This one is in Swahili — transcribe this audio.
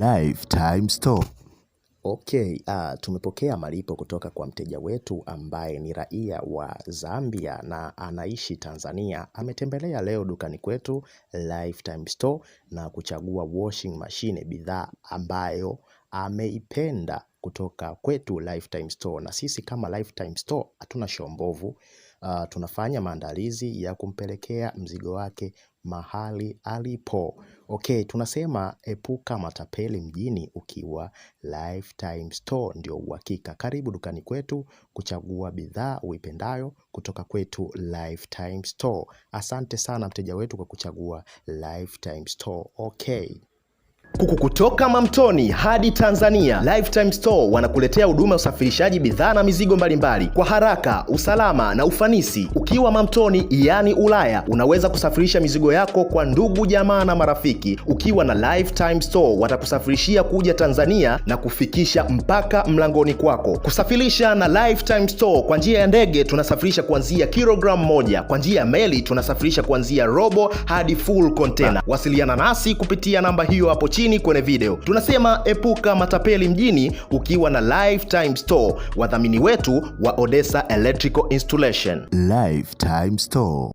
Lifetime Store. Okay, tumepokea malipo kutoka kwa mteja wetu ambaye ni raia wa Zambia na anaishi Tanzania. Ametembelea leo dukani kwetu Lifetime Store na kuchagua washing machine, bidhaa ambayo ameipenda kutoka kwetu Lifetime Store. Na sisi kama Lifetime Store hatuna shombovu. Tunafanya maandalizi ya kumpelekea mzigo wake mahali alipo. Okay, tunasema epuka matapeli mjini ukiwa Lifetime Store, ndio uhakika. Karibu dukani kwetu kuchagua bidhaa uipendayo kutoka kwetu Lifetime Store. Asante sana mteja wetu kwa kuchagua Lifetime Store. Okay. Kutoka Mamtoni hadi Tanzania, Lifetime Store wanakuletea huduma ya usafirishaji bidhaa na mizigo mbalimbali kwa haraka, usalama na ufanisi. Ukiwa Mamtoni, yani Ulaya, unaweza kusafirisha mizigo yako kwa ndugu, jamaa na marafiki. Ukiwa na Lifetime Store watakusafirishia kuja Tanzania na kufikisha mpaka mlangoni kwako. Kusafirisha na Lifetime Store kwa njia ya ndege, tunasafirisha kuanzia kilogramu 1. Kwa njia ya meli tunasafirisha kuanzia robo hadi full container. Wasiliana nasi kupitia namba hiyo hapo chini kwenye video. Tunasema epuka matapeli mjini ukiwa na Lifetime Store, wadhamini wetu wa Odessa Electrical Installation. Lifetime Store.